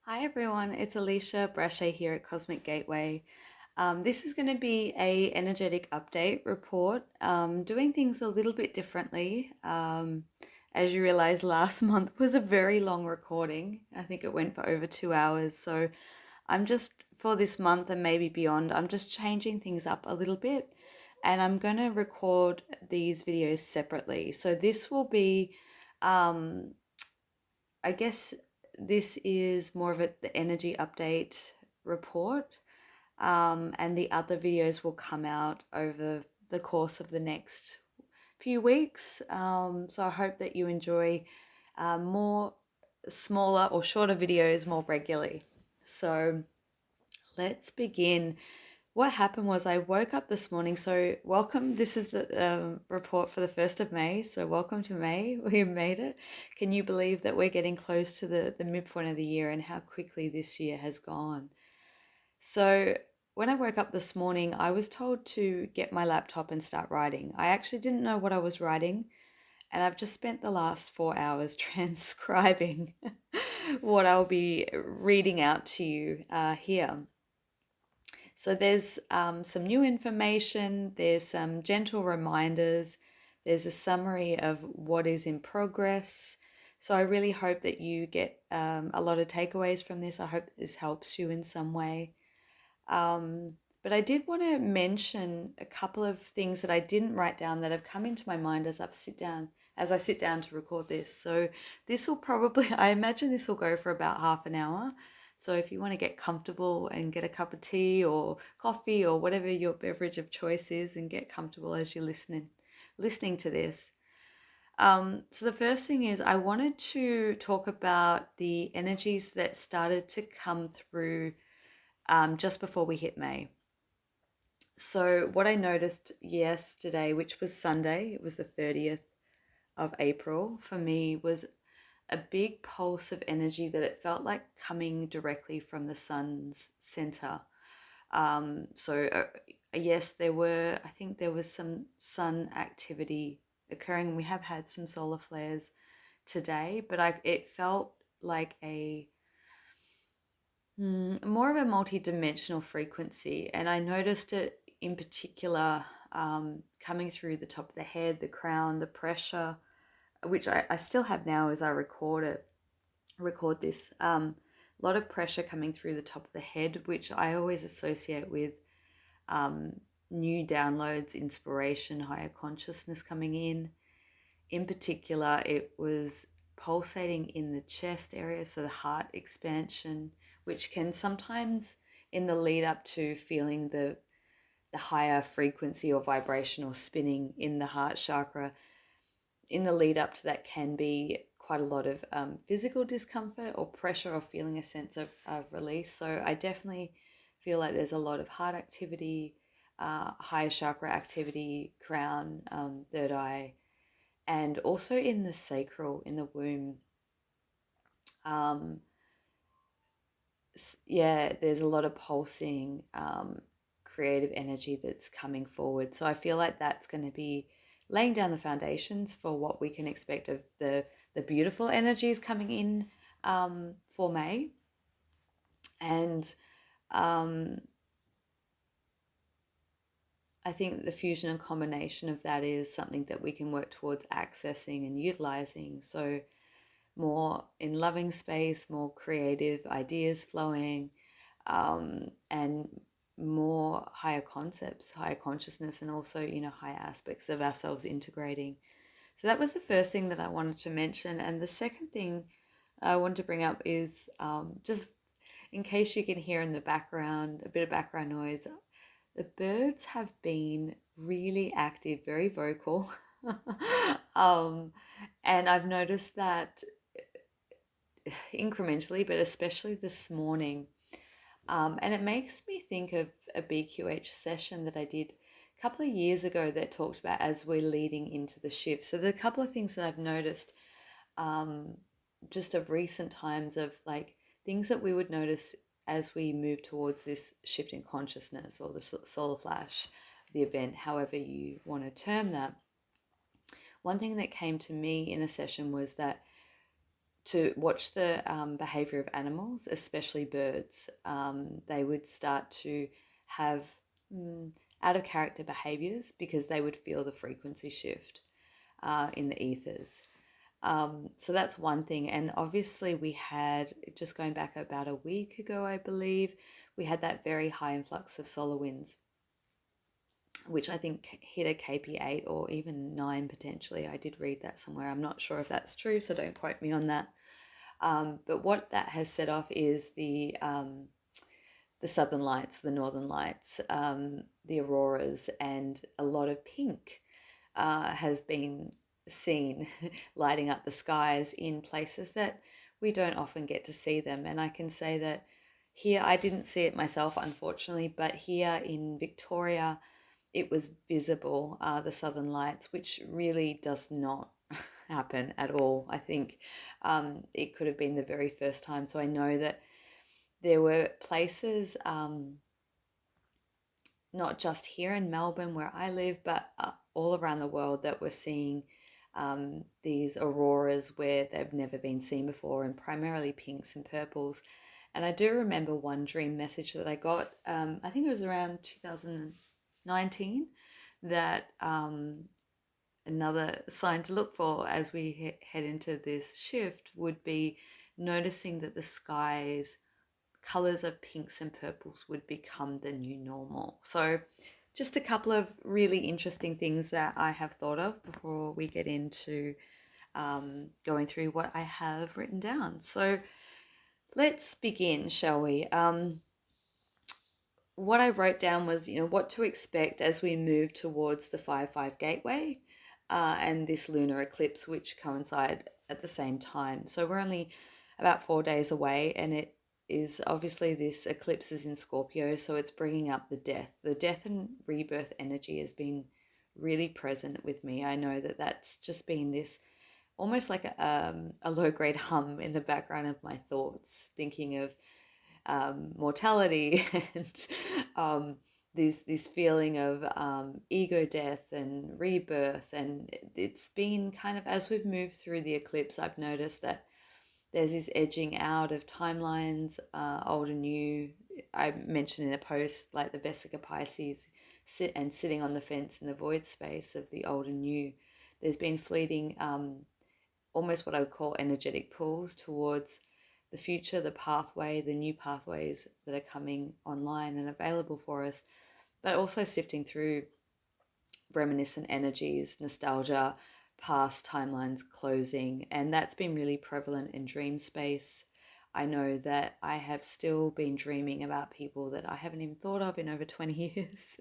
Hi everyone, it's Alicia Brashe here at Cosmic Gateway. This is going to be a energetic update report, doing things a little bit differently. As you realize, last month was a very long recording. I think it went for over 2 hours. So I'm just, for this month and maybe beyond, I'm just changing things up a little bit and I'm going to record these videos separately. So this will be um, I guess this is more of the energy update report, and the other videos will come out over the course of the next few weeks. So I hope that you enjoy more smaller or shorter videos more regularly. So let's begin. What happened was I woke up this morning. So, welcome. This is the report for the 1st of May. So, welcome to May. We made it. Can you believe that we're getting close to the midpoint of the year and how quickly this year has gone? So, when I woke up this morning, I was told to get my laptop and start writing. I actually didn't know what I was writing, and I've just spent the last 4 hours transcribing what I'll be reading out to you here. So there's some new information, there's some gentle reminders, there's a summary of what is in progress. So I really hope that you get a lot of takeaways from this. I hope this helps you in some way. But I did want to mention a couple of things that I didn't write down that have come into my mind as I sit down to record this. So this will probably, I imagine this will go for about half an hour. So if you want to get comfortable and get a cup of tea or coffee or whatever your beverage of choice is and get comfortable as you're listening to this. So the first thing is I wanted to talk about the energies that started to come through just before we hit May. So, what I noticed yesterday, which was Sunday, it was the 30th of April, for me was a big pulse of energy that it felt like coming directly from the sun's center. Yes, I think there was some sun activity occurring. We have had some solar flares today, but it felt like more of a multi-dimensional frequency, and I noticed it in particular coming through the top of the head, the crown, the pressure, which I still have now as I record this. A lot of pressure coming through the top of the head, which I always associate with um, new downloads, inspiration, higher consciousness coming in. In particular, it was pulsating in the chest area, so the heart expansion, which can sometimes, in the lead up to feeling the higher frequency or vibration or spinning in the heart chakra, in the lead up to that can be quite a lot of physical discomfort or pressure or feeling a sense of release. So I definitely feel like there's a lot of heart activity, higher chakra activity, crown, third eye, and also in the sacral, in the womb. Um, yeah, there's a lot of pulsing, creative energy that's coming forward. So I feel like that's going to be laying down the foundations for what we can expect of the beautiful energies coming in for May. And um, I think the fusion and combination of that is something that we can work towards accessing and utilizing. So more in loving space, more creative ideas flowing, and more higher concepts, higher consciousness, and also, higher aspects of ourselves integrating. So that was the first thing that I wanted to mention. And the second thing I wanted to bring up is just in case you can hear in the background a bit of background noise, the birds have been really active, very vocal. um, and I've noticed that incrementally, but especially this morning. And it makes me think of a BQH session that I did a couple of years ago that talked about as we're leading into the shift. So, there's a couple of things that I've noticed um, just of recent times of like things that we would notice as we move towards this shift in consciousness or the solar flash, the event, however you want to term that. One thing that came to me in a session was that to watch the behavior of animals, especially birds. They would start to have mm, out of character behaviors because they would feel the frequency shift in the ethers. So that's one thing. And obviously, we had, just going back about a week ago, I believe, we had that very high influx of solar winds, which I think hit a KP8 or even 9 potentially. I did read that somewhere. I'm not sure if that's true, so don't quote me on that. But what that has set off is the southern lights, the northern lights, the auroras, and a lot of pink has been seen lighting up the skies in places that we don't often get to see them. And I can say that here, I didn't see it myself, unfortunately, but here in Victoria, it was visible, the southern lights, which really does not happen at all. I think it could have been the very first time. So I know that there were places, not just here in Melbourne where I live, but all around the world that were seeing these auroras where they've never been seen before, and primarily pinks and purples. And I do remember one dream message that I got, I think it was around 2019, that another sign to look for as we head into this shift would be noticing that the skies colors of pinks and purples would become the new normal. So just a couple of really interesting things that I have thought of before we get into going through what I have written down. So let's begin, shall we? What I wrote down was, what to expect as we move towards the 5-5 gateway and this lunar eclipse, which coincide at the same time. So we're only about 4 days away, and it is obviously, this eclipse is in Scorpio, so it's bringing up the death. The death and rebirth energy has been really present with me. I know that that's just been this almost like a low grade hum in the background of my thoughts, thinking of mortality and this feeling of ego death and rebirth. And it's been kind of, as we've moved through the eclipse, I've noticed that there's this edging out of timelines, old and new. I mentioned in a post like the Vesica Pisces sitting on the fence in the void space of the old and new. There's been fleeting, almost what I would call energetic pulls towards the future, the pathway, the new pathways that are coming online and available for us, but also sifting through reminiscent energies, nostalgia, past timelines closing. And that's been really prevalent in dream space. I know that I have still been dreaming about people that I haven't even thought of in over 20 years,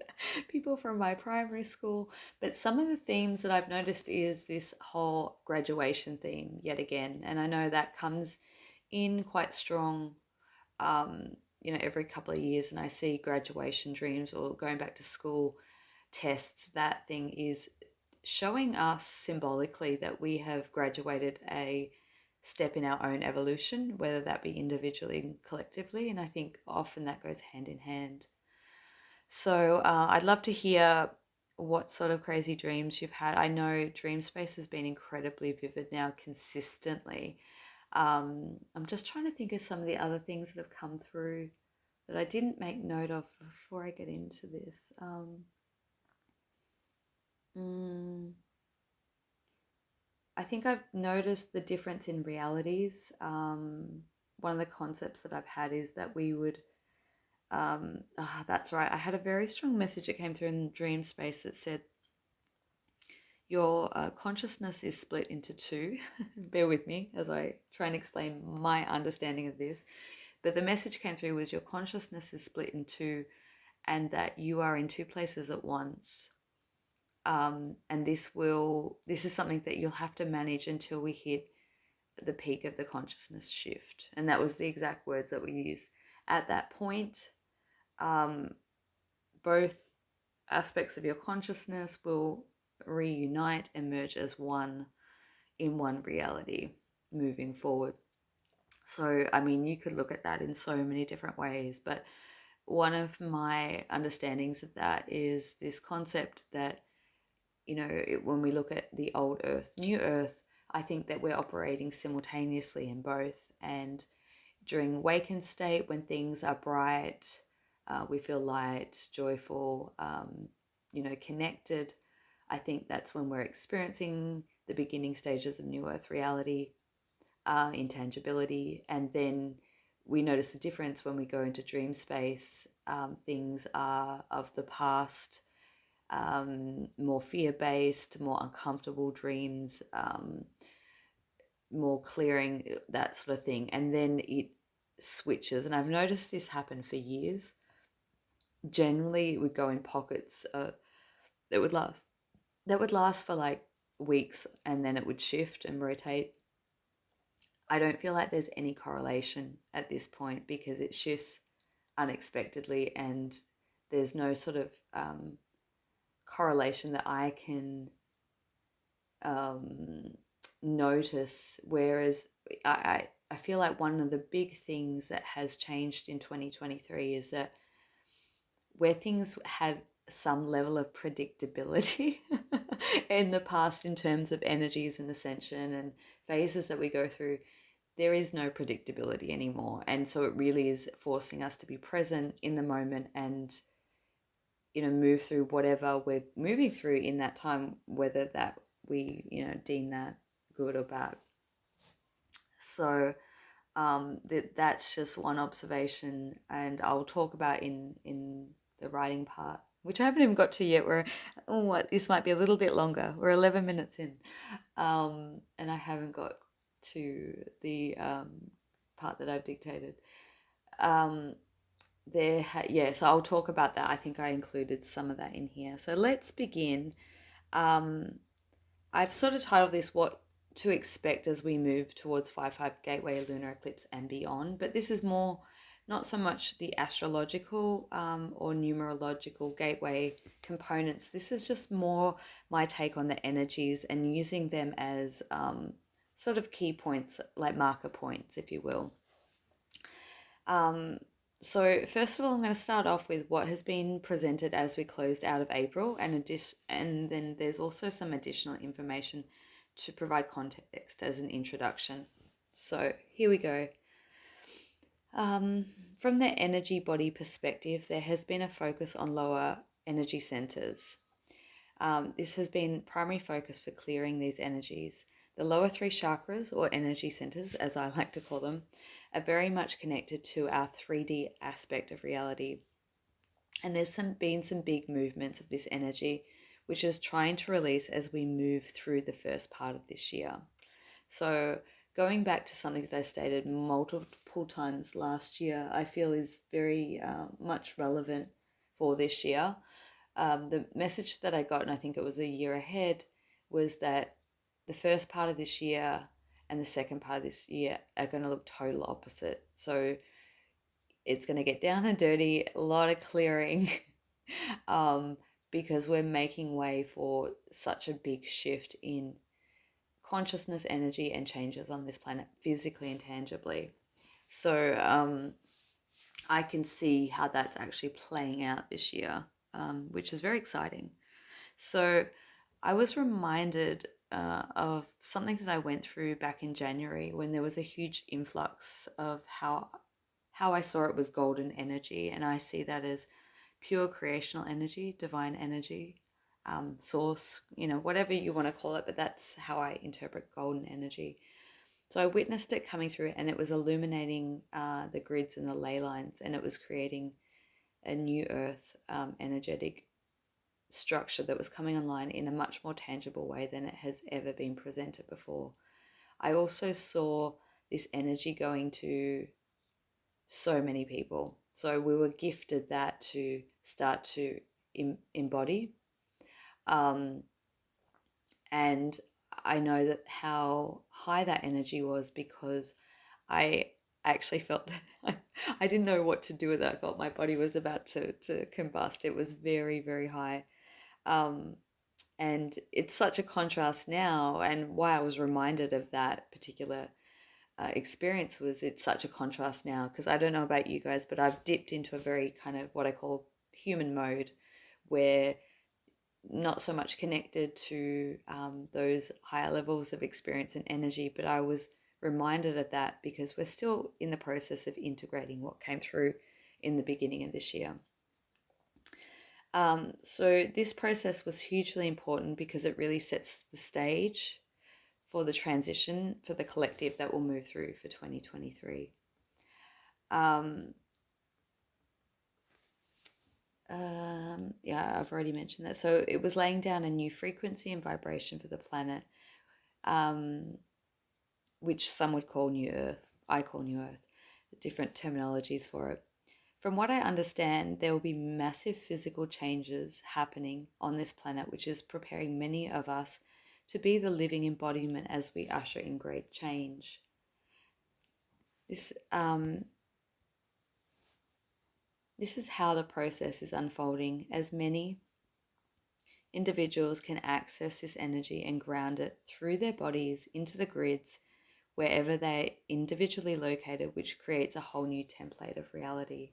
people from my primary school. But some of the themes that I've noticed is this whole graduation theme yet again. And I know that comes in quite strong, every couple of years, and I see graduation dreams or going back to school tests. That thing is showing us symbolically that we have graduated a step in our own evolution, whether that be individually and collectively. And I think often that goes hand in hand. So I'd love to hear what sort of crazy dreams you've had. I know dream space has been incredibly vivid now consistently. I'm just trying to think of some of the other things that have come through that I didn't make note of before I get into this. Mm, I think I've noticed the difference in realities. One of the concepts that I've had is that we would, that's right, I had a very strong message that came through in dream space that said, your consciousness is split into two. Bear with me as I try and explain my understanding of this. But the message came through was your consciousness is split in two, and that you are in two places at once. And this is something that you'll have to manage until we hit the peak of the consciousness shift. And that was the exact words that we used. At that point, both aspects of your consciousness will reunite and merge as one in one reality moving forward. So, I mean, you could look at that in so many different ways, but one of my understandings of that is this concept that, when we look at the old earth, new earth, I think that we're operating simultaneously in both. And during awakened state, when things are bright, we feel light, joyful, connected. I think that's when we're experiencing the beginning stages of New Earth reality, intangibility, and then we notice the difference when we go into dream space. Things are of the past, more fear based, more uncomfortable dreams, more clearing, that sort of thing. And then it switches. And I've noticed this happen for years. Generally, it would go in pockets that would last for like weeks, and then it would shift and rotate. I don't feel like there's any correlation at this point because it shifts unexpectedly, and there's no sort of correlation that I can um, notice. Whereas I feel like one of the big things that has changed in 2023 is that where things had some level of predictability in the past in terms of energies and ascension and phases that we go through, there is no predictability anymore. And so it really is forcing us to be present in the moment and, move through whatever we're moving through in that time, whether that we, deem that good or bad. So that's just one observation, and I'll talk about in the writing part, which I haven't even got to yet. This might be a little bit longer. We're 11 minutes in, and I haven't got to the part that I've dictated. So I'll talk about that. I think I included some of that in here. So let's begin. I've sort of titled this "What to Expect as we move towards 5/5 Gateway, Lunar Eclipse, and beyond." But this is more not so much the astrological or numerological gateway components. This is just more my take on the energies and using them as sort of key points, like marker points, if you will. So first of all, I'm going to start off with what has been presented as we closed out of April, and then there's also some additional information to provide context as an introduction. So here we go. From the energy body perspective, there has been a focus on lower energy centers. This has been primary focus for clearing these energies. The lower three chakras, or energy centers, as I like to call them, are very much connected to our 3D aspect of reality. And there's been some big movements of this energy, which is trying to release as we move through the first part of this year. So going back to something that I stated multiple times last year, I feel is very much relevant for this year. The message that I got, and I think it was a year ahead, was that the first part of this year and the second part of this year are going to look total opposite. So it's going to get down and dirty, a lot of clearing, because we're making way for such a big shift in consciousness, energy, and changes on this planet, physically and tangibly. So I can see how that's actually playing out this year, which is very exciting. So I was reminded of something that I went through back in January when there was a huge influx of how I saw it was golden energy, and I see that as pure creational energy, divine energy, source, whatever you want to call it, but that's how I interpret golden energy. So I witnessed it coming through, and it was illuminating the grids and the ley lines, and it was creating a new earth energetic structure that was coming online in a much more tangible way than it has ever been presented before. I also saw this energy going to so many people. So we were gifted that to start to embody. And I know that how high that energy was because I actually felt that I didn't know what to do with it. I felt my body was about to combust. It was very, very high. And it's such a contrast now. And why I was reminded of that particular experience was it's such a contrast now, because I don't know about you guys, but I've dipped into a very kind of what I call human mode, where not so much connected to those higher levels of experience and energy, but I was reminded of that because we're still in the process of integrating what came through in the beginning of this year. So this process was hugely important because it really sets the stage for the transition for the collective that will move through for 2023. Yeah, I've already mentioned that. So it was laying down a new frequency and vibration for the planet, which some would call New Earth. I call New Earth, different terminologies for it. From what I understand, there will be massive physical changes happening on this planet, which is preparing many of us to be the living embodiment as we usher in great change. This is how the process is unfolding, as many individuals can access this energy and ground it through their bodies into the grids wherever they're individually located, which creates a whole new template of reality.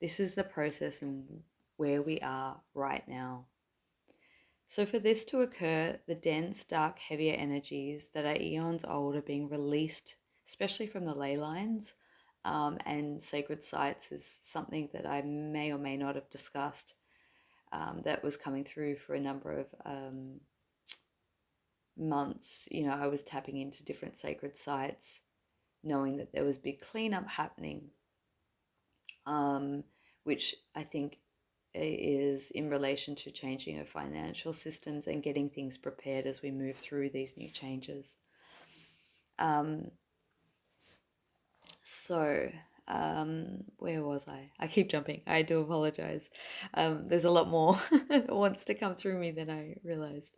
This is the process and where we are right now. So for this to occur, the dense, dark, heavier energies that are eons old are being released, especially from the ley lines, and sacred sites is something that I may or may not have discussed, that was coming through for a number of months. I was tapping into different sacred sites, knowing that there was big cleanup happening, which I think is in relation to changing our financial systems and getting things prepared as we move through these new changes. So, where was I? I keep jumping. I do apologize. There's a lot more that wants to come through me than I realized.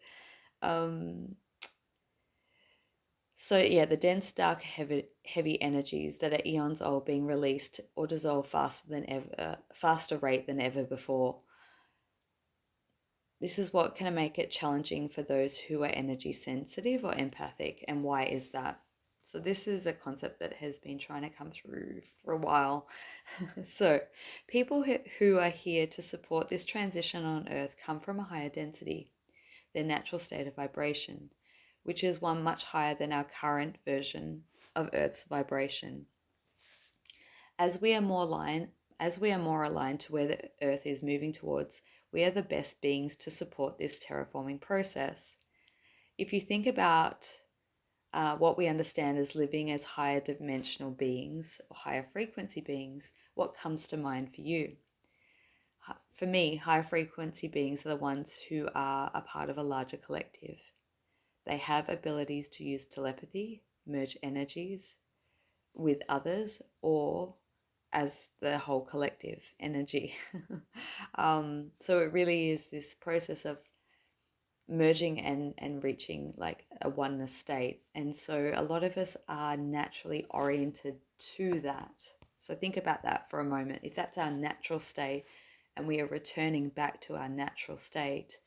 So yeah, the dense, dark, heavy energies that are eons old being released or dissolve faster rate than ever before. This is what can make it challenging for those who are energy sensitive or empathic. And why is that? So this is a concept that has been trying to come through for a while. So people who are here to support this transition on Earth come from a higher density, their natural state of vibration, which is one much higher than our current version of Earth's vibration. As we are more aligned to where the Earth is moving towards, we are the best beings to support this terraforming process. If you think about what we understand as living as higher dimensional beings or higher frequency beings, what comes to mind for you? For me, higher frequency beings are the ones who are a part of a larger collective. They have abilities to use telepathy, merge energies with others, or as the whole collective energy. So it really is this process of merging and reaching like a oneness state. And so a lot of us are naturally oriented to that. So think about that for a moment. If that's our natural state and we are returning back to our natural state,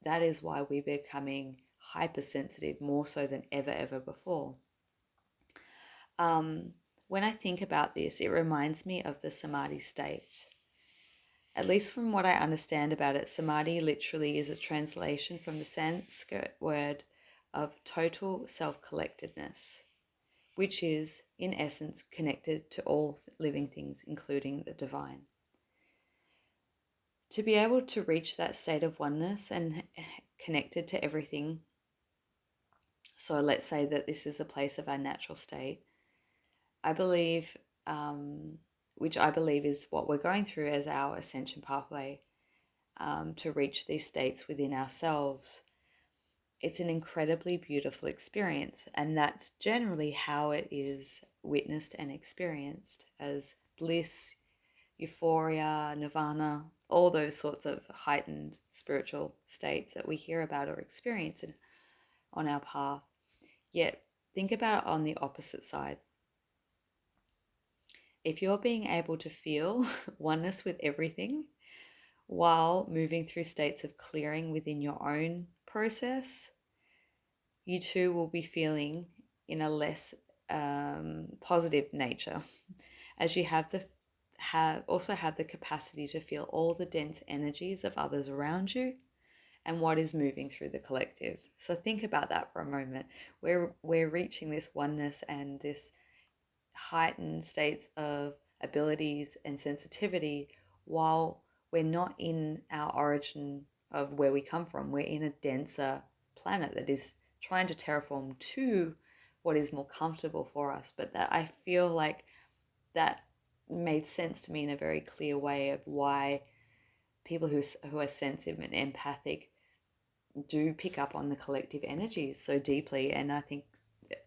that is why we're becoming hypersensitive more so than ever before. When I think about this, it reminds me of the samadhi state. At least from what I understand about it, samadhi literally is a translation from the Sanskrit word of total self-collectedness, which is, in essence, connected to all living things, including the divine. To be able to reach that state of oneness and connected to everything, so let's say that this is a place of our natural state, I believe, which I believe is what we're going through as our ascension pathway, to reach these states within ourselves. It's an incredibly beautiful experience, and that's generally how it is witnessed and experienced as bliss, euphoria, nirvana, all those sorts of heightened spiritual states that we hear about or experience on our path. Yet, think about it on the opposite side. If you're being able to feel oneness with everything while moving through states of clearing within your own process, you too will be feeling in a less positive nature, as you also have the capacity to feel all the dense energies of others around you, and what is moving through the collective. So think about that for a moment. We're reaching this oneness and this heightened states of abilities and sensitivity while we're not in our origin of where we come from. We're in a denser planet that is trying to terraform to what is more comfortable for us. But that I feel like that made sense to me in a very clear way of why people who are sensitive and empathic do pick up on the collective energies so deeply. And I think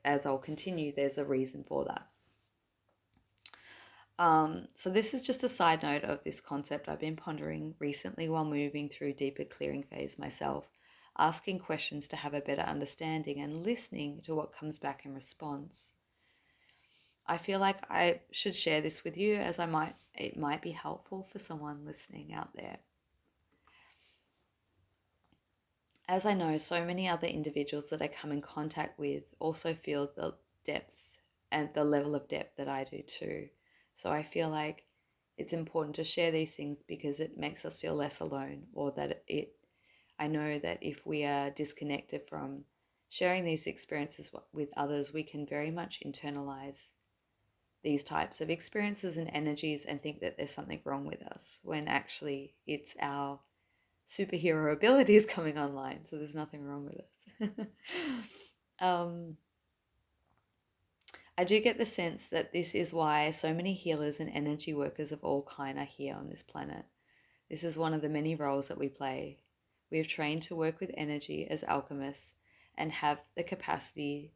as I'll continue, there's a reason for that. So this is just a side note of this concept I've been pondering recently while moving through deeper clearing phase myself, asking questions to have a better understanding and listening to what comes back in response. I feel like I should share this with you as it might be helpful for someone listening out there. As I know, so many other individuals that I come in contact with also feel the depth and the level of depth that I do too. So I feel like it's important to share these things because it makes us feel less alone, or that I know that if we are disconnected from sharing these experiences with others, we can very much internalize these types of experiences and energies and think that there's something wrong with us when actually it's our superhero abilities coming online. So there's nothing wrong with us. I do get the sense that this is why so many healers and energy workers of all kind are here on this planet. This is one of the many roles that we play. We have trained to work with energy as alchemists and have the capacity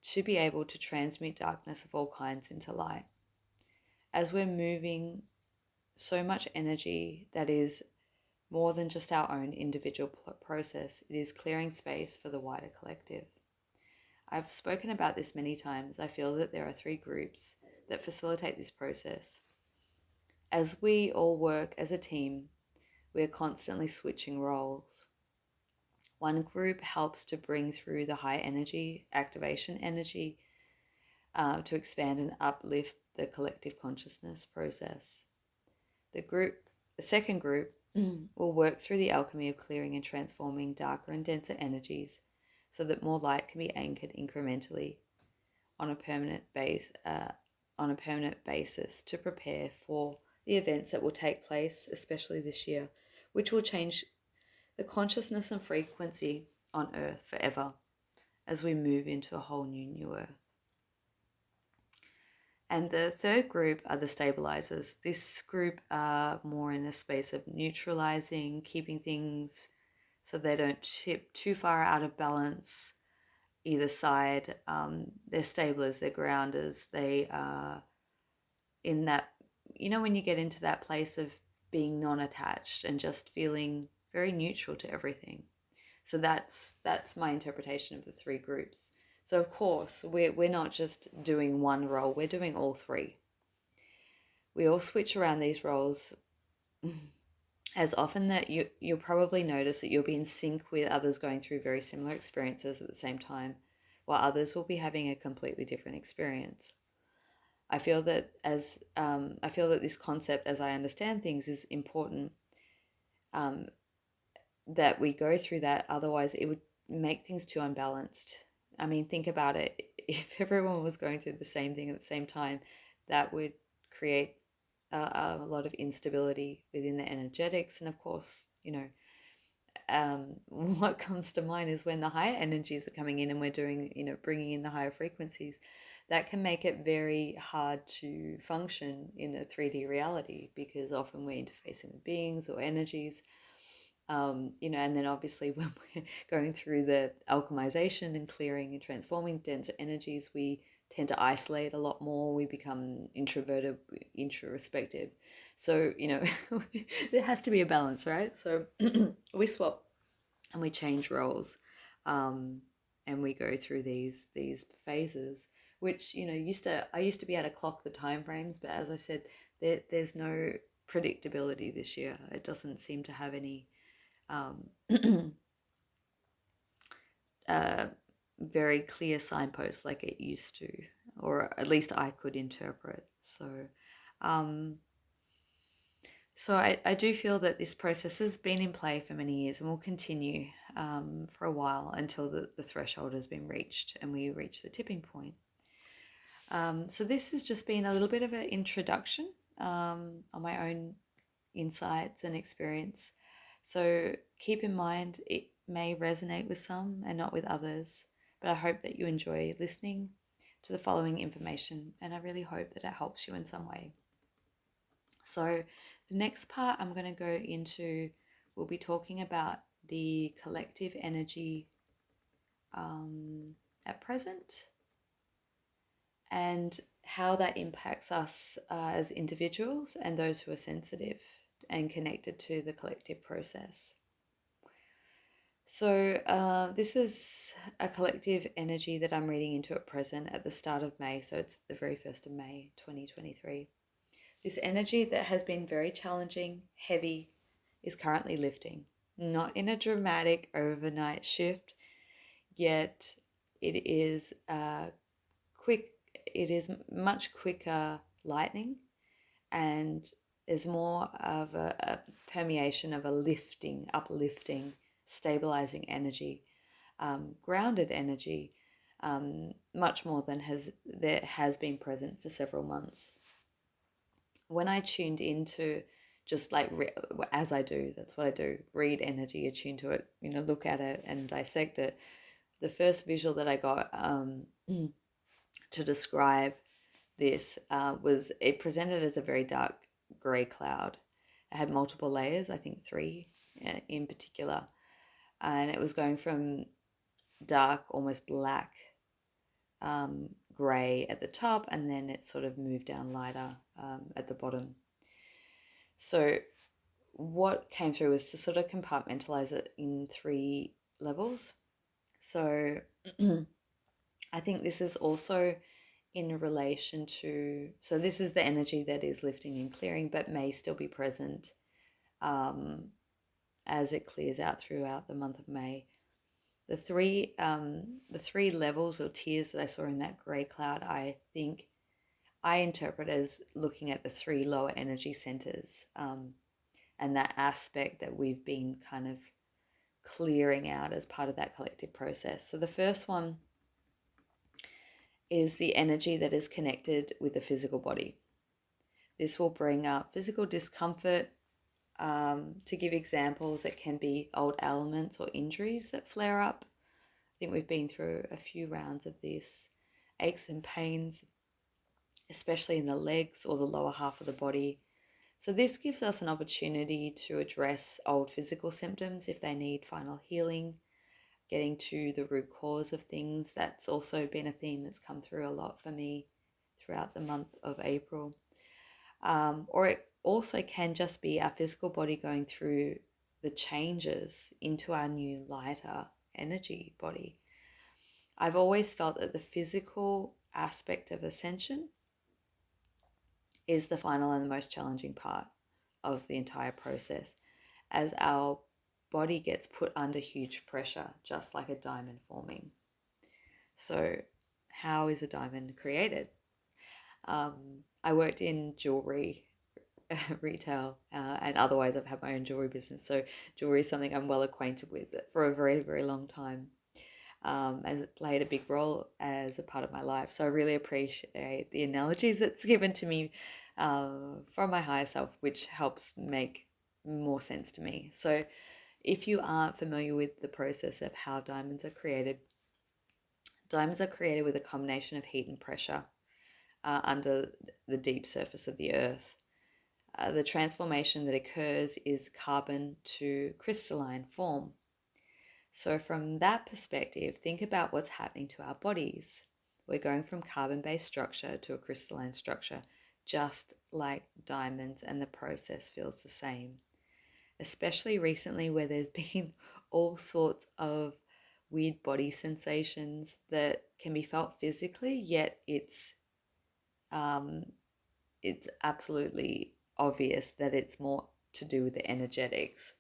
to be able to transmute darkness of all kinds into light. As we're moving so much energy that is more than just our own individual process, it is clearing space for the wider collective. I've spoken about this many times. I feel that there are 3 groups that facilitate this process. As we all work as a team, we are constantly switching roles. One group helps to bring through the high energy, activation energy, to expand and uplift the collective consciousness process. The second group will work through the alchemy of clearing and transforming darker and denser energies so that more light can be anchored incrementally on a permanent basis to prepare for the events that will take place, especially this year, which will change the consciousness and frequency on Earth forever as we move into a whole new Earth. And the third group are the stabilizers. This group are more in a space of neutralizing, keeping things so they don't tip too far out of balance either side. They're stablers, they're grounders, they are in that, when you get into that place of being non-attached and just feeling very neutral to everything. So that's my interpretation of the 3 groups. So of course, we're not just doing one role, we're doing all 3. We all switch around these roles as often that you'll probably notice that you'll be in sync with others going through very similar experiences at the same time, while others will be having a completely different experience. I feel that this concept, as I understand things, is important, that we go through that. Otherwise, it would make things too unbalanced. I mean, think about it. If everyone was going through the same thing at the same time, that would create a lot of instability within the energetics. And of course, what comes to mind is when the higher energies are coming in and we're doing, bringing in the higher frequencies, that can make it very hard to function in a 3D reality because often we're interfacing with beings or energies. And then obviously when we're going through the alchemization and clearing and transforming denser energies, we tend to isolate a lot more. We become introverted, introspective. So, there has to be a balance, right? So we swap and we change roles, and we go through these phases, which, I used to be able to clock the time frames, but as I said, there's no predictability this year. It doesn't seem to have any very clear signposts like it used to, or at least I could interpret. So So I do feel that this process has been in play for many years and will continue for a while until the threshold has been reached and we reach the tipping point. So this has just been a little bit of an introduction on my own insights and experience. So keep in mind it may resonate with some and not with others, but I hope that you enjoy listening to the following information and I really hope that it helps you in some way. So the next part I'm going to go into, we'll be talking about the collective energy at present and how that impacts us as individuals and those who are sensitive and connected to the collective process. So this is a collective energy that I'm reading into at present at the start of May. So it's the very 1st of May, 2023. This energy that has been very challenging, heavy, is currently lifting. Not in a dramatic overnight shift, yet it is quick. It is much quicker lightning, and there's more of a permeation of a lifting, uplifting, stabilizing energy, grounded energy, much more than has been present for several months. When I tuned into just like as I do, that's what I do, read energy, attune to it, look at it and dissect it. The first visual that I got to describe this was it presented as a very dark grey cloud. It had multiple layers, I think 3 in particular, and it was going from dark, almost black, grey at the top, and then it sort of moved down lighter at the bottom. So what came through was to sort of compartmentalize it in 3 levels. So I think this is also in relation to, so this is the energy that is lifting and clearing, but may still be present as it clears out throughout the month of May. The three levels or tiers that I saw in that grey cloud, I think I interpret as looking at the 3 lower energy centers and that aspect that we've been kind of clearing out as part of that collective process. So the first one is the energy that is connected with the physical body. This will bring up physical discomfort. To give examples, it can be old ailments or injuries that flare up. I think we've been through a few rounds of this. Aches and pains, especially in the legs or the lower half of the body. So this gives us an opportunity to address old physical symptoms if they need final healing, getting to the root cause of things. That's also been a theme that's come through a lot for me throughout the month of April. Or it also can just be our physical body going through the changes into our new lighter energy body. I've always felt that the physical aspect of ascension is the final and the most challenging part of the entire process, as our body gets put under huge pressure, just like a diamond forming. So how is a diamond created? I worked in jewelry retail and otherwise I've had my own jewelry business. So jewelry is something I'm well acquainted with for a very, very long time. As it played a big role as a part of my life. So I really appreciate the analogies that's given to me from my higher self, which helps make more sense to me. So if you aren't familiar with the process of how diamonds are created with a combination of heat and pressure under the deep surface of the earth. The transformation that occurs is carbon to crystalline form. So from that perspective, think about what's happening to our bodies. We're going from carbon-based structure to a crystalline structure, just like diamonds, and the process feels the same. Especially recently where there's been all sorts of weird body sensations that can be felt physically, yet it's absolutely obvious that it's more to do with the energetics.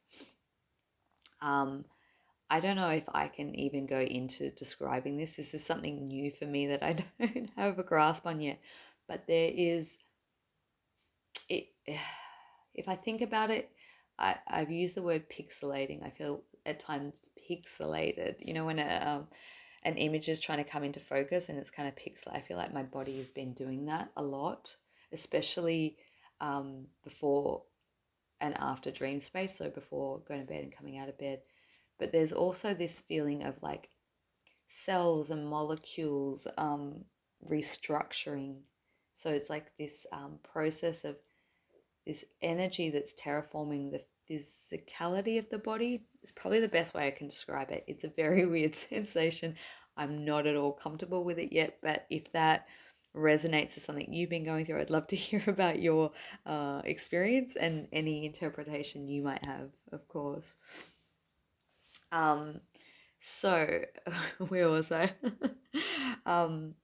I don't know if I can even go into describing this. This is something new for me that I don't have a grasp on yet. But there is, if I think about it, I've used the word pixelating. I feel at times pixelated. You know, when an image is trying to come into focus and it's kind of pixel. I feel like my body has been doing that a lot, especially before and after dream space. So before going to bed and coming out of bed. But there's also this feeling of like cells and molecules restructuring. So it's like this process of this energy that's terraforming the physicality of the body. It's probably the best way I can describe it. It's a very weird sensation. I'm not at all comfortable with it yet, but if that resonates as something you've been going through, I'd love to hear about your experience and any interpretation you might have, of course. Um, so, where was I? um,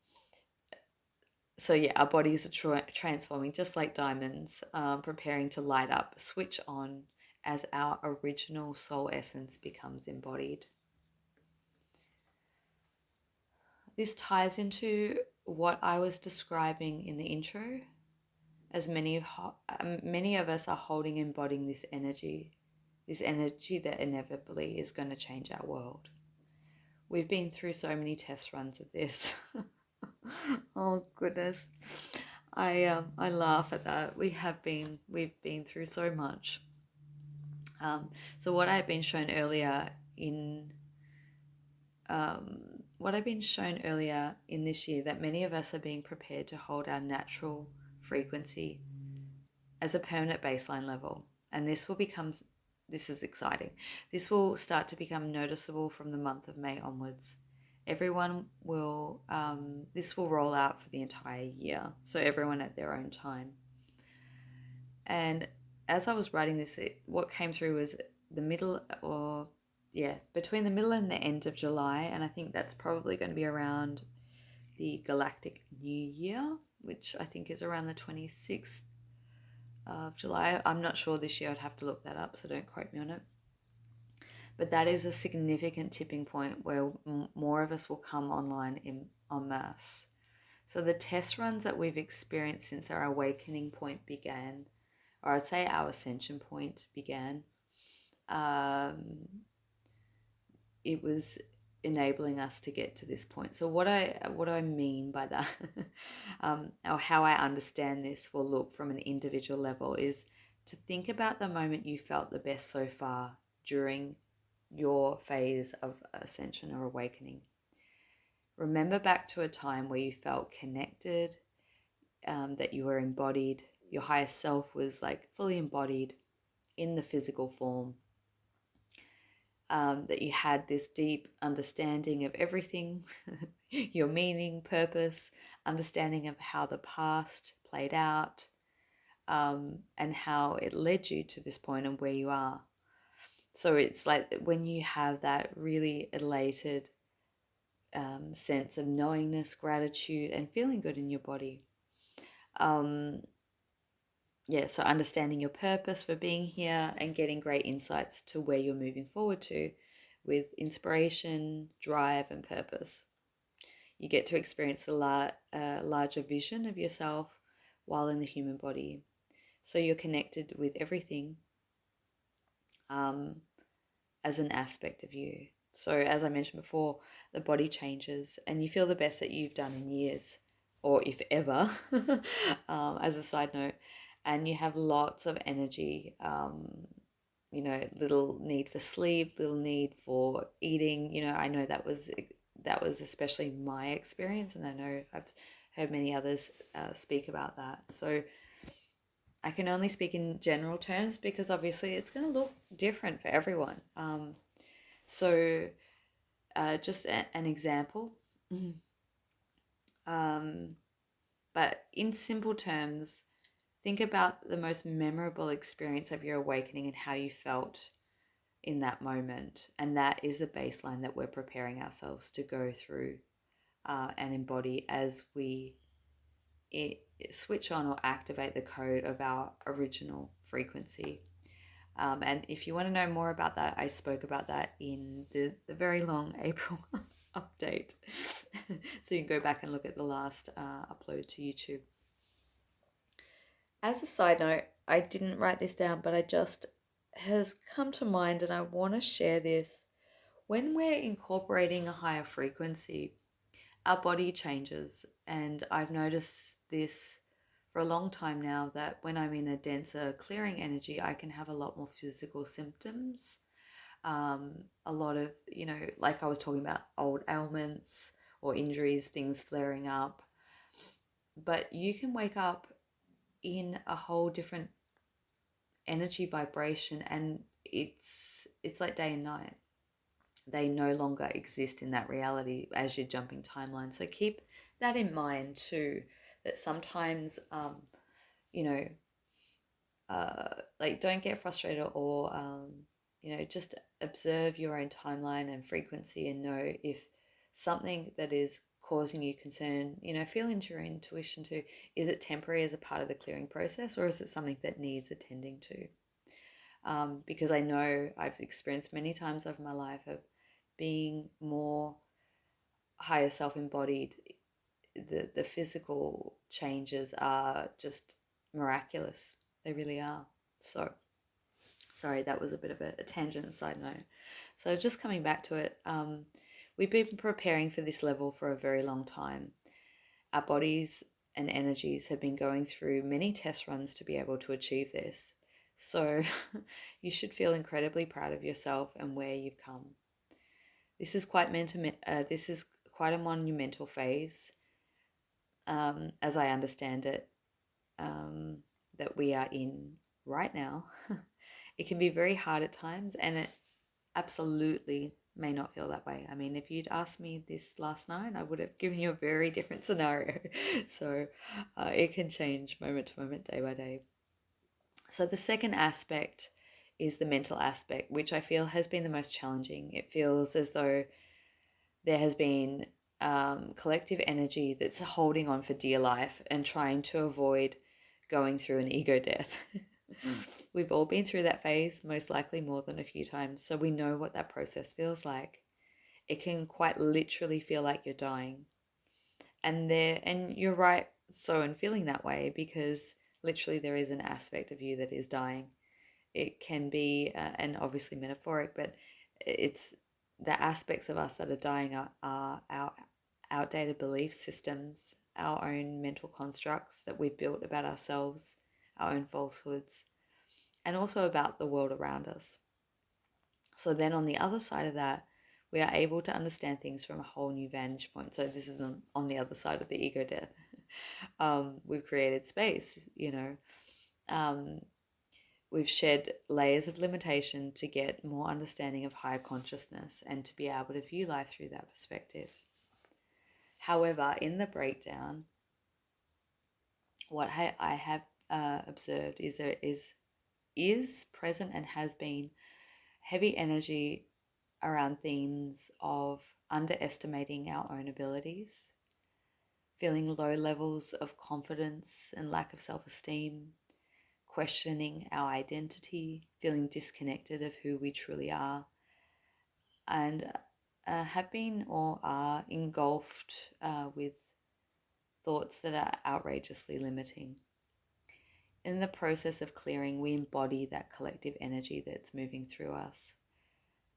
so yeah, our bodies are transforming just like diamonds, preparing to light up, switch on as our original soul essence becomes embodied. This ties into what I was describing in the intro, as many of us are holding and embodying this energy that inevitably is going to change our world. We've been through so many test runs of this. Oh goodness. I laugh at that. We've been through so much. So what I've been shown earlier in what I've been shown earlier in this year, that many of us are being prepared to hold our natural frequency as a permanent baseline level, and this is exciting. This will start to become noticeable from the month of May onwards. Everyone will this will roll out for the entire year, so everyone at their own time. And as I was writing this, what came through was between the middle and the end of July, and I think that's probably going to be around the Galactic New Year, which I think is around the 26th of July. I'm not sure this year, I'd have to look that up, so don't quote me on it. But that is a significant tipping point where more of us will come online en masse. So the test runs that we've experienced since our awakening point began, or I'd say our ascension point began, it was enabling us to get to this point. So what I mean by that, or how I understand this will look from an individual level, is to think about the moment you felt the best so far during your phase of ascension or awakening. Remember back to a time where you felt connected, that you were embodied, your higher self was like fully embodied in the physical form, that you had this deep understanding of everything, your meaning, purpose, understanding of how the past played out, and how it led you to this point and where you are. So it's like when you have that really elated sense of knowingness, gratitude, and feeling good in your body. So understanding your purpose for being here and getting great insights to where you're moving forward to with inspiration, drive, and purpose. You get to experience the larger vision of yourself while in the human body. So you're connected with everything as an aspect of you. So as I mentioned before, the body changes and you feel the best that you've done in years, or if ever, as a side note. And you have lots of energy, little need for sleep, little need for eating. I know that was especially my experience, and I know I've heard many others speak about that. So I can only speak in general terms because obviously it's going to look different for everyone. Just an example. But in simple terms, think about the most memorable experience of your awakening and how you felt in that moment. And that is the baseline that we're preparing ourselves to go through and embody as we switch on or activate the code of our original frequency. And if you want to know more about that, I spoke about that in the very long April update. So you can go back and look at the last upload to YouTube. As a side note, I didn't write this down, but I just has come to mind and I want to share this. When we're incorporating a higher frequency, our body changes. And I've noticed this for a long time now that when I'm in a denser clearing energy, I can have a lot more physical symptoms. A lot of, like I was talking about old ailments or injuries, things flaring up. But you can wake up in a whole different energy vibration, and it's like day and night. They no longer exist in that reality as you're jumping timelines. So keep that in mind too, that sometimes, you know, like don't get frustrated or, just observe your own timeline and frequency and know if something that is causing you concern, feel into your intuition too. Is it temporary as a part of the clearing process, or is it something that needs attending to? Because I know I've experienced many times over my life of being more higher self embodied. The physical changes are just miraculous. They really are. So, sorry, that was a bit of a tangent side note. So, just coming back to it, we've been preparing for this level for a very long time. Our bodies and energies have been going through many test runs to be able to achieve this. So you should feel incredibly proud of yourself and where you've come. This is this is quite a monumental phase, as I understand it, um, that we are in right now. It can be very hard at times, and it absolutely may not feel that way. I mean, if you'd asked me this last night, I would have given you a very different scenario. So it can change moment to moment, day by day. So the second aspect is the mental aspect, which I feel has been the most challenging. It feels as though there has been collective energy that's holding on for dear life and trying to avoid going through an ego death. We've all been through that phase, most likely more than a few times, so we know what that process feels like. It can quite literally feel like you're dying. And you're right so in feeling that way, because literally there is an aspect of you that is dying. It can be, and obviously metaphoric, but it's the aspects of us that are dying are our outdated belief systems, our own mental constructs that we've built about ourselves, our own falsehoods, and also about the world around us. So then on the other side of that, we are able to understand things from a whole new vantage point. So this is on the other side of the ego death. We've created space, Um, we've shed layers of limitation to get more understanding of higher consciousness and to be able to view life through that perspective. However, in the breakdown, what I have observed is there is present and has been heavy energy around themes of underestimating our own abilities, feeling low levels of confidence and lack of self-esteem, questioning our identity, feeling disconnected of who we truly are, and have been or are engulfed with thoughts that are outrageously limiting. In the process of clearing, we embody that collective energy that's moving through us.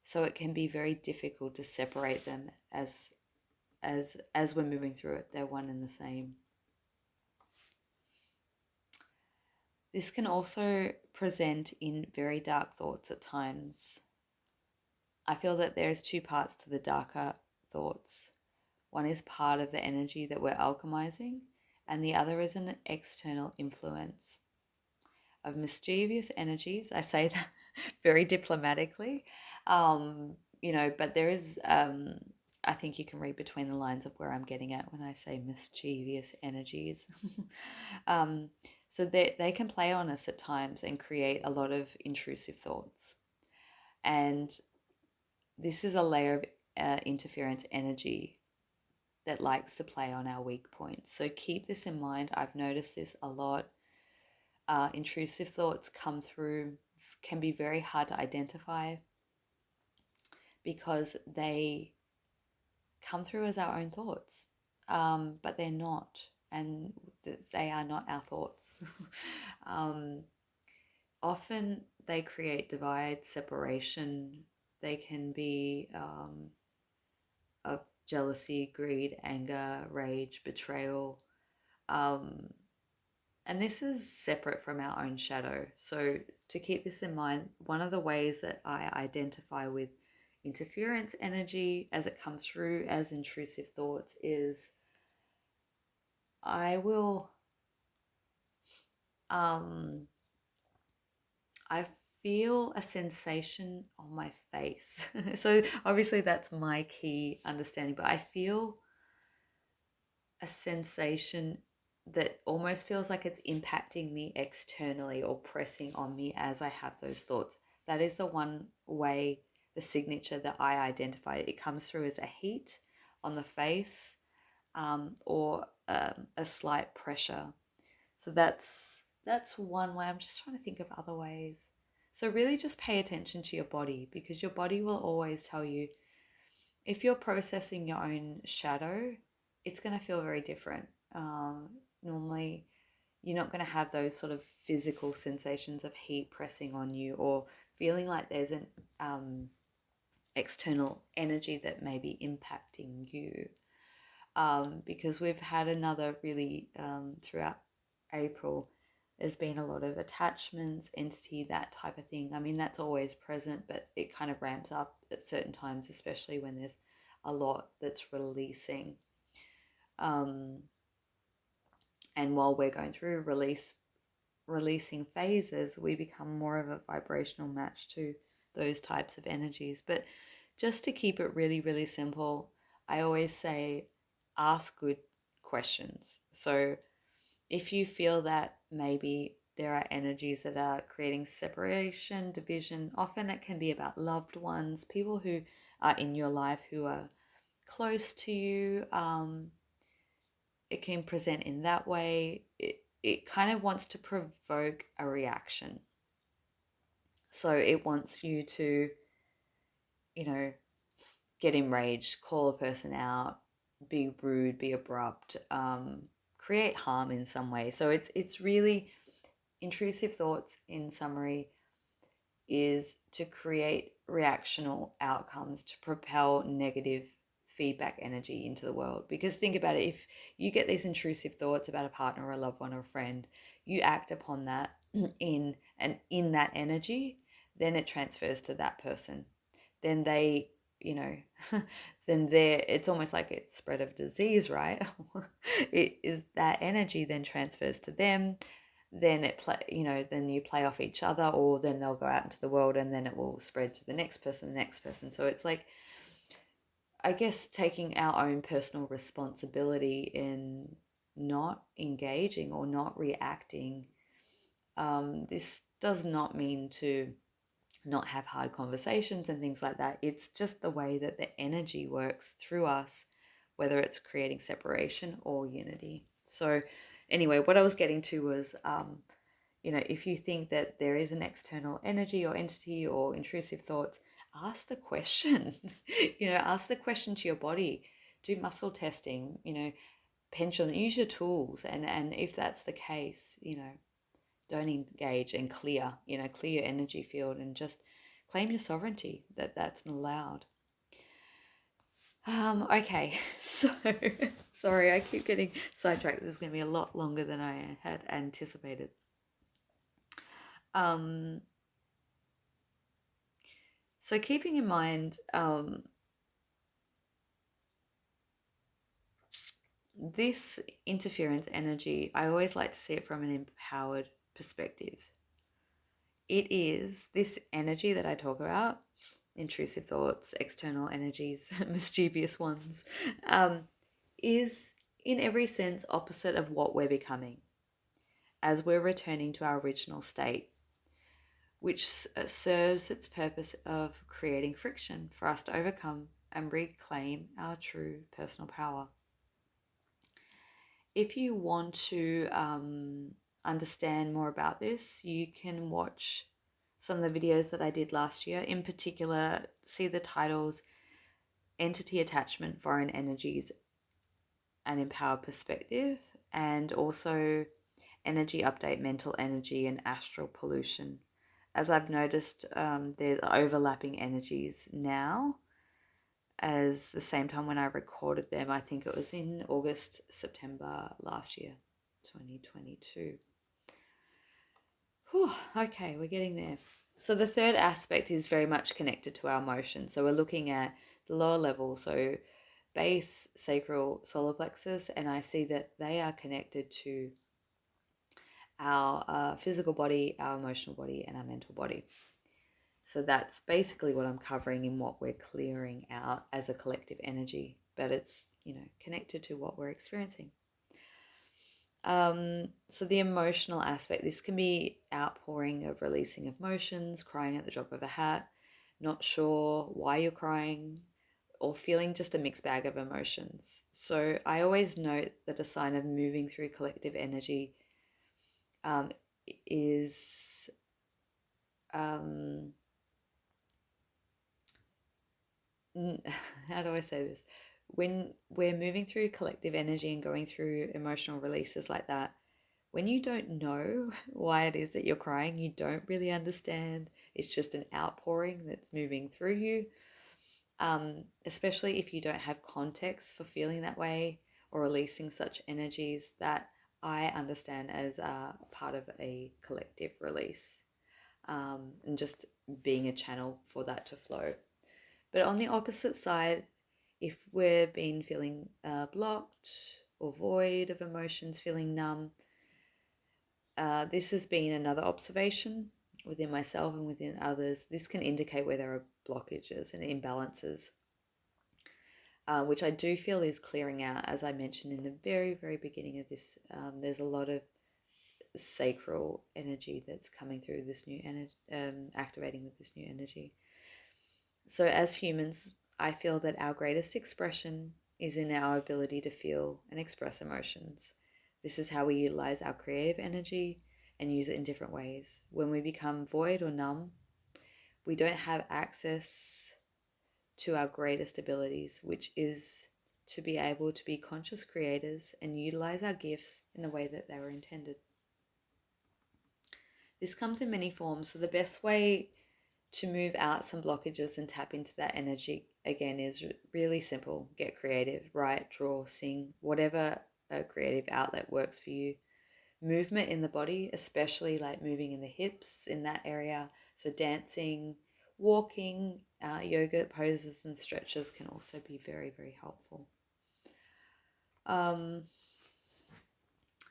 So it can be very difficult to separate them as we're moving through it. They're one and the same. This can also present in very dark thoughts at times. I feel that there's two parts to the darker thoughts. One is part of the energy that we're alchemizing, and the other is an external influence of mischievous energies. I say that very diplomatically, but there is, I think you can read between the lines of where I'm getting at when I say mischievous energies. um, so they can play on us at times and create a lot of intrusive thoughts. And this is a layer of interference energy that likes to play on our weak points. So keep this in mind. I've noticed this a lot. Intrusive thoughts come through, can be very hard to identify because they come through as our own thoughts, but they're not, and they are not our thoughts. often they create divide, separation. They can be of jealousy, greed, anger, rage, betrayal. Um, and this is separate from our own shadow. So, to keep this in mind, one of the ways that I identify with interference energy as it comes through as intrusive thoughts is I will, um, I feel a sensation on my face. So, obviously, that's my key understanding, but I feel a sensation that almost feels like it's impacting me externally or pressing on me as I have those thoughts. That is the one way, the signature that I identify. It comes through as a heat on the face, or a slight pressure. So that's one way. I'm just trying to think of other ways. So really just pay attention to your body, because your body will always tell you if you're processing your own shadow, it's going to feel very different. Normally, you're not going to have those sort of physical sensations of heat pressing on you, or feeling like there's an external energy that may be impacting you. Because we've had another really, throughout April, there's been a lot of attachments, entity, that type of thing. I mean, that's always present, but it kind of ramps up at certain times, especially when there's a lot that's releasing. Um, and while we're going through releasing phases, we become more of a vibrational match to those types of energies. But just to keep it really, really simple, I always say ask good questions. So if you feel that maybe there are energies that are creating separation, division, often it can be about loved ones, people who are in your life who are close to you. It can present in that way. It kind of wants to provoke a reaction. So it wants you to, you know, get enraged, call a person out, be rude, be abrupt, create harm in some way. So it's really intrusive thoughts, in summary, is to create reactional outcomes to propel negative feedback energy into the world. Because think about it, if you get these intrusive thoughts about a partner or a loved one or a friend, you act upon that in that energy, then it transfers to that person. Then they, you know, then there it's almost like it's spread of disease, right? It is that energy then transfers to them, then then you play off each other, or then they'll go out into the world and then it will spread to the next person. So it's like, I guess, taking our own personal responsibility in not engaging or not reacting. This does not mean to not have hard conversations and things like that. It's just the way that the energy works through us, whether it's creating separation or unity. So anyway, what I was getting to was, if you think that there is an external energy or entity or intrusive thoughts, ask the question. Ask the question to your body. Do muscle testing. Pendulum. Use your tools, and if that's the case, don't engage and clear your energy field and just claim your sovereignty. That's not allowed. Okay, so sorry, I keep getting sidetracked. This is going to be a lot longer than I had anticipated. So keeping in mind, this interference energy, I always like to see it from an empowered perspective. It is this energy that I talk about, intrusive thoughts, external energies, mischievous ones, is in every sense opposite of what we're becoming as we're returning to our original state, which serves its purpose of creating friction for us to overcome and reclaim our true personal power. If you want to understand more about this, you can watch some of the videos that I did last year. In particular, see the titles Entity Attachment, Foreign Energies, an Empowered Perspective, and also Energy Update, Mental Energy, and Astral Pollution. as I've noticed, there's overlapping energies now as the same time when I recorded them. I think it was in August, September last year, 2022. Whew, okay, we're getting there. So the third aspect is very much connected to our emotions. So we're looking at the lower level, so base, sacral, solar plexus, and I see that they are connected to our physical body, our emotional body, and our mental body. So that's basically what I'm covering in what we're clearing out as a collective energy, but it's, connected to what we're experiencing. So the emotional aspect, this can be outpouring of releasing emotions, crying at the drop of a hat, not sure why you're crying, or feeling just a mixed bag of emotions. So I always note that a sign of moving through collective energy um, is how do I say this? When we're moving through collective energy and going through emotional releases like that, when you don't know why it is that you're crying, you don't really understand. It's just an outpouring that's moving through you. Especially if you don't have context for feeling that way or releasing such energies, that I understand as part of a collective release, and just being a channel for that to flow. But on the opposite side, if we're been feeling blocked or void of emotions, feeling numb, this has been another observation within myself and within others. This can indicate where there are blockages and imbalances, which I do feel is clearing out. As I mentioned in the very, very beginning of this, there's a lot of sacral energy that's coming through this new energy, activating with this new energy. So, as humans, I feel that our greatest expression is in our ability to feel and express emotions. This is how we utilize our creative energy and use it in different ways. When we become void or numb, we don't have access to our greatest abilities, which is to be able to be conscious creators and utilize our gifts in the way that they were intended. This comes in many forms. So, the best way to move out some blockages and tap into that energy again is really simple. Get creative, write, draw, sing, whatever a creative outlet works for you. Movement in the body, especially like moving in the hips in that area. So dancing, walking, yoga poses and stretches can also be very, very helpful.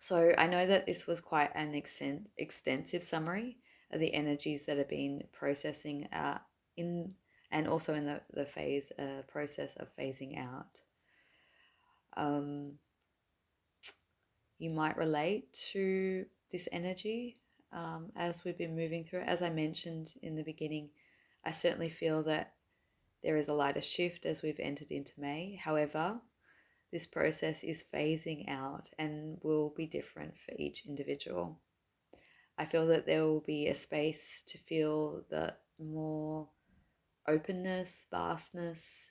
So I know that this was quite an extensive summary of the energies that have been processing in, and also in the phase process of phasing out. You might relate to this energy as we've been moving through it. As I mentioned in the beginning, I certainly feel that there is a lighter shift as we've entered into May. However, this process is phasing out and will be different for each individual. I feel that there will be a space to feel the more openness, vastness,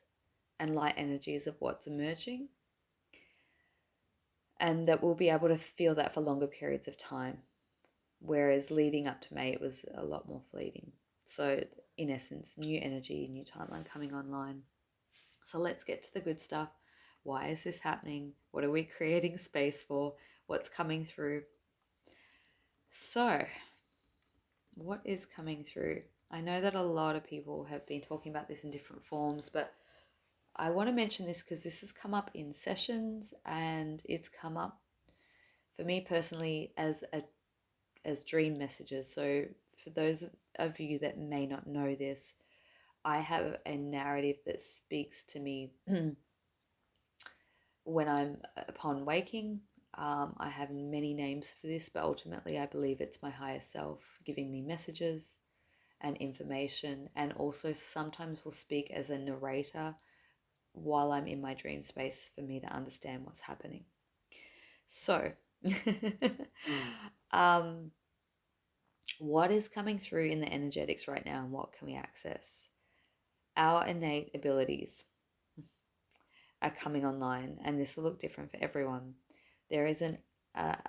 and light energies of what's emerging, and that we'll be able to feel that for longer periods of time. Whereas leading up to May, it was a lot more fleeting. So, in essence, new energy, new timeline coming online. So, let's get to the good stuff. Why is this happening? What are we creating space for? What's coming through? So, what is coming through? I know that a lot of people have been talking about this in different forms, but I want to mention this because this has come up in sessions and it's come up for me personally as dream messages. So for those of you that may not know this, I have a narrative that speaks to me when I'm upon waking. I have many names for this, but ultimately I believe it's my higher self giving me messages and information, and also sometimes will speak as a narrator while I'm in my dream space for me to understand what's happening. So, what is coming through in the energetics right now and what can we access? Our innate abilities are coming online, and this will look different for everyone. There is an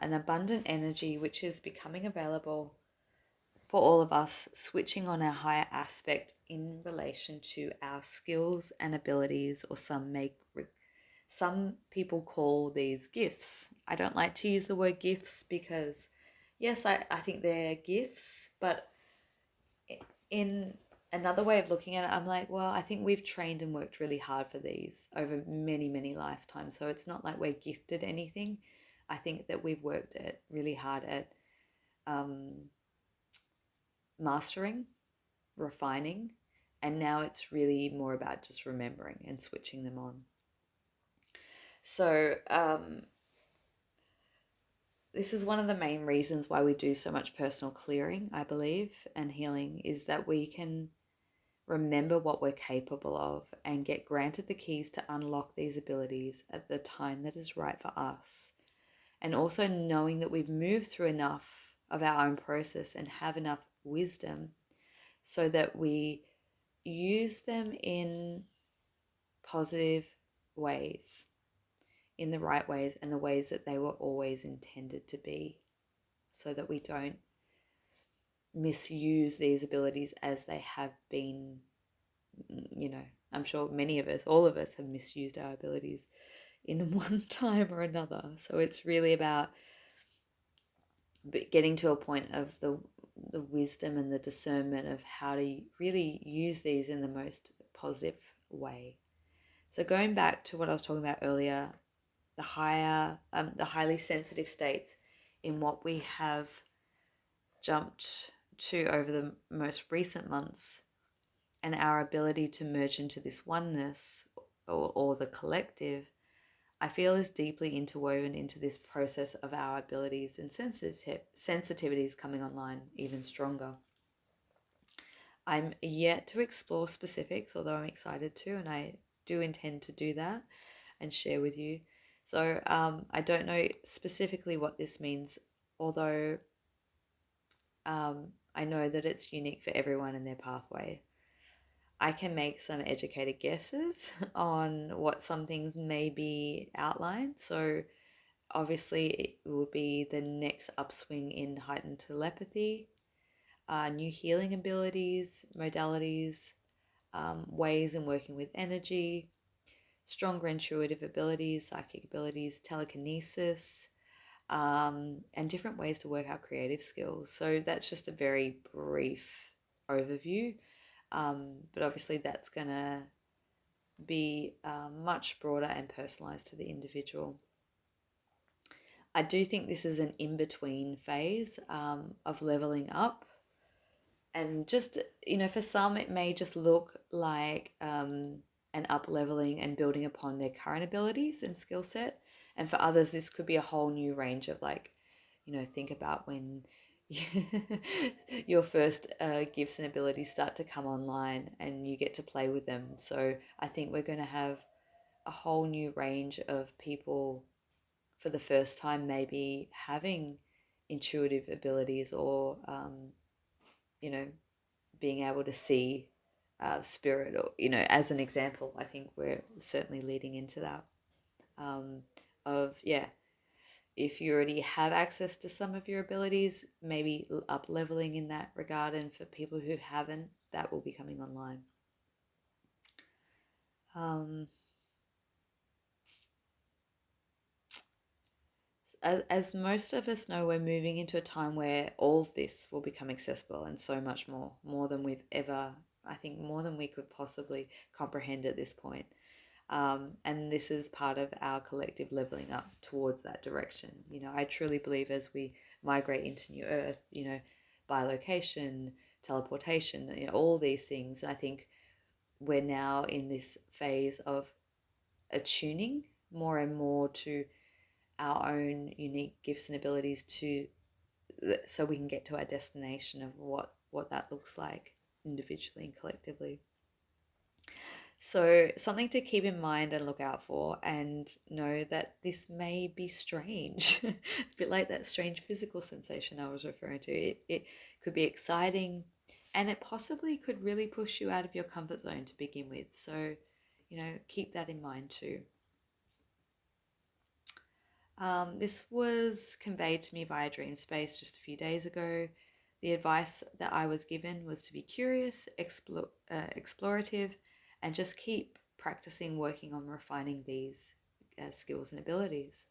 abundant energy which is becoming available for all of us, switching on our higher aspect in relation to our skills and abilities, or some people call these gifts. I don't like to use the word gifts because, yes, I think they're gifts, but in another way of looking at it, I'm like, well, I think we've trained and worked really hard for these over many, many lifetimes. So it's not like we're gifted anything. I think that we've worked at really hard at um, mastering, refining, and now it's really more about just remembering and switching them on. So this is one of the main reasons why we do so much personal clearing, I believe, and healing, is that we can remember what we're capable of and get granted the keys to unlock these abilities at the time that is right for us. And also knowing that we've moved through enough of our own process and have enough wisdom so that we use them in positive ways, in the right ways, and the ways that they were always intended to be, so that we don't misuse these abilities as they have been. I'm sure many of us, all of us, have misused our abilities in one time or another. So it's really about getting to a point of the wisdom and the discernment of how to really use these in the most positive way. So going back to what I was talking about earlier, the highly sensitive states in what we have jumped to over the most recent months, and our ability to merge into this oneness, or the collective, I feel is deeply interwoven into this process of our abilities and sensitivities coming online even stronger. I'm yet to explore specifics, although I'm excited to, and I do intend to do that and share with you. So I don't know specifically what this means, although I know that it's unique for everyone in their pathway. I can make some educated guesses on what some things may be outlined. So obviously it will be the next upswing in heightened telepathy, new healing abilities, modalities, ways in working with energy, stronger intuitive abilities, psychic abilities, telekinesis, and different ways to work out creative skills. So that's just a very brief overview. But obviously that's going to be much broader and personalized to the individual. I do think this is an in-between phase of leveling up. And just, for some, it may just look like an up leveling and building upon their current abilities and skill set. And for others, this could be a whole new range of, like, think about when your first gifts and abilities start to come online and you get to play with them. So I think we're going to have a whole new range of people for the first time, maybe having intuitive abilities, or you know being able to see spirit, or as an example. I think we're certainly leading into that, of, yeah, if you already have access to some of your abilities, maybe up leveling in that regard, and for people who haven't, that will be coming online. As most of us know, we're moving into a time where all of this will become accessible, and so much more than we've ever, I think, more than we could possibly comprehend at this point. And this is part of our collective leveling up towards that direction. I truly believe as we migrate into New Earth, bilocation, teleportation, all these things, I think we're now in this phase of attuning more and more to our own unique gifts and abilities, so we can get to our destination of what that looks like individually and collectively. So something to keep in mind and look out for, and know that this may be strange, a bit like that strange physical sensation I was referring to. It could be exciting, and it possibly could really push you out of your comfort zone to begin with. So, keep that in mind too. This was conveyed to me via Dream Space just a few days ago. The advice that I was given was to be curious, explorative, and just keep practicing working on refining these skills and abilities.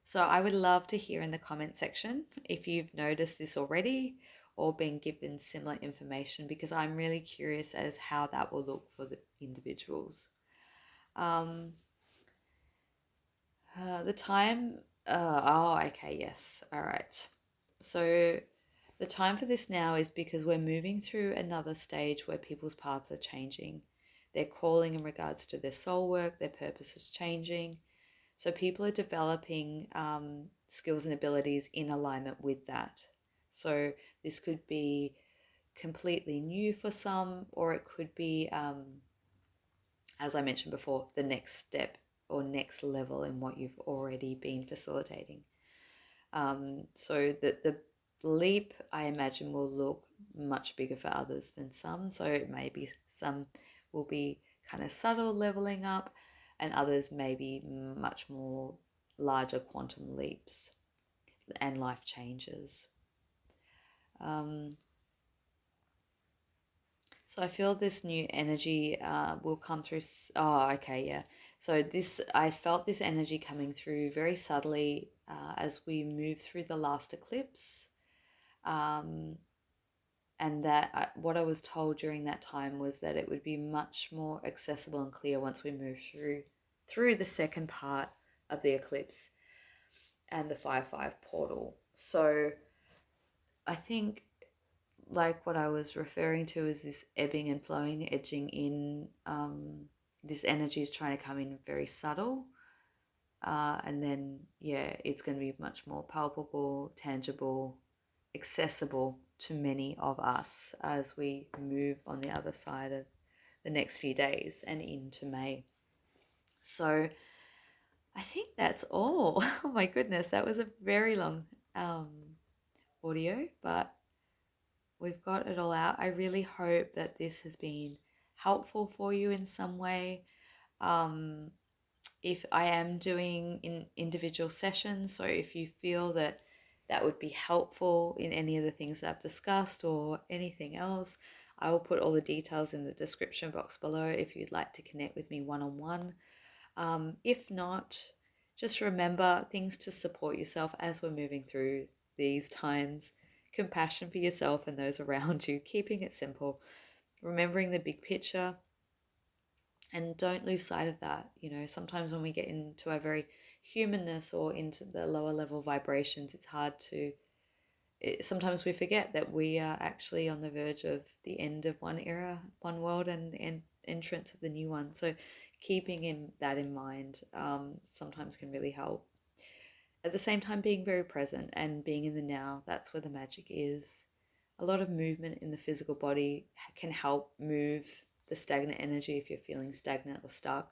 So I would love to hear in the comment section if you've noticed this already or been given similar information, because I'm really curious as how that will look for the individuals. Um, the time, okay, yes, all right. So the time for this now is because we're moving through another stage where people's paths are changing. They're calling in regards to their soul work, their purpose is changing. So people are developing skills and abilities in alignment with that. So this could be completely new for some, or it could be, as I mentioned before, the next step or next level in what you've already been facilitating. So the leap, I imagine, will look much bigger for others than some. So maybe some will be kind of subtle leveling up, and others may be much more larger quantum leaps and life changes. So I feel this new energy will come through. Oh, okay, yeah. So I felt this energy coming through very subtly as we move through the last eclipse. And that what I was told during that time was that it would be much more accessible and clear once we move through the second part of the eclipse and the 5-5 portal. So I think, like, what I was referring to is this ebbing and flowing, edging in. This energy is trying to come in very subtle, and then yeah, it's going to be much more palpable, tangible, accessible to many of us as we move on the other side of the next few days and into May. So I think that's all. Oh my goodness, that was a very long audio, but we've got it all out. I really hope that this has been helpful for you in some way. If I am doing in individual sessions, so if you feel that that would be helpful in any of the things that I've discussed or anything else, I will put all the details in the description box below if you'd like to connect with me one-on-one. If not, just remember things to support yourself as we're moving through these times. Compassion for yourself and those around you, keeping it simple, remembering the big picture, and don't lose sight of that. You know, sometimes when we get into our very humanness or into the lower level vibrations, it's hard to, sometimes we forget that we are actually on the verge of the end of one era, one world, and the entrance of the new one. So keeping that in mind sometimes can really help. At the same time, being very present and being in the now, that's where the magic is. A lot of movement in the physical body can help move the stagnant energy. If you're feeling stagnant or stuck,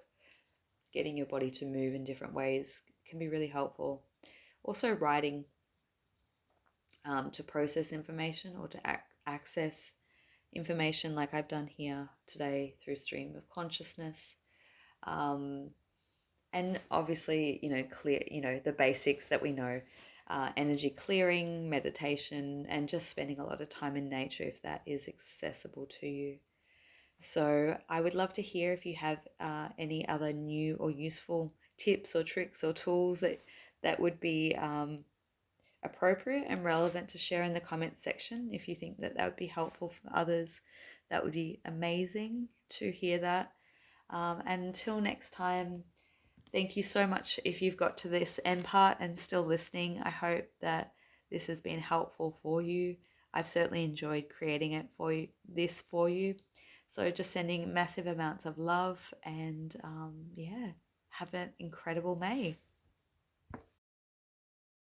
getting your body to move in different ways can be really helpful. Also, writing to process information or to access information, like I've done here today through stream of consciousness. And obviously, clear, the basics that we know, energy clearing, meditation, and just spending a lot of time in nature if that is accessible to you. So I would love to hear if you have any other new or useful tips or tricks or tools that would be appropriate and relevant to share in the comments section. If you think that would be helpful for others, that would be amazing to hear that. And until next time, thank you so much if you've got to this end part and still listening. I hope that this has been helpful for you. I've certainly enjoyed creating it for you. So just sending massive amounts of love and yeah, have an incredible May.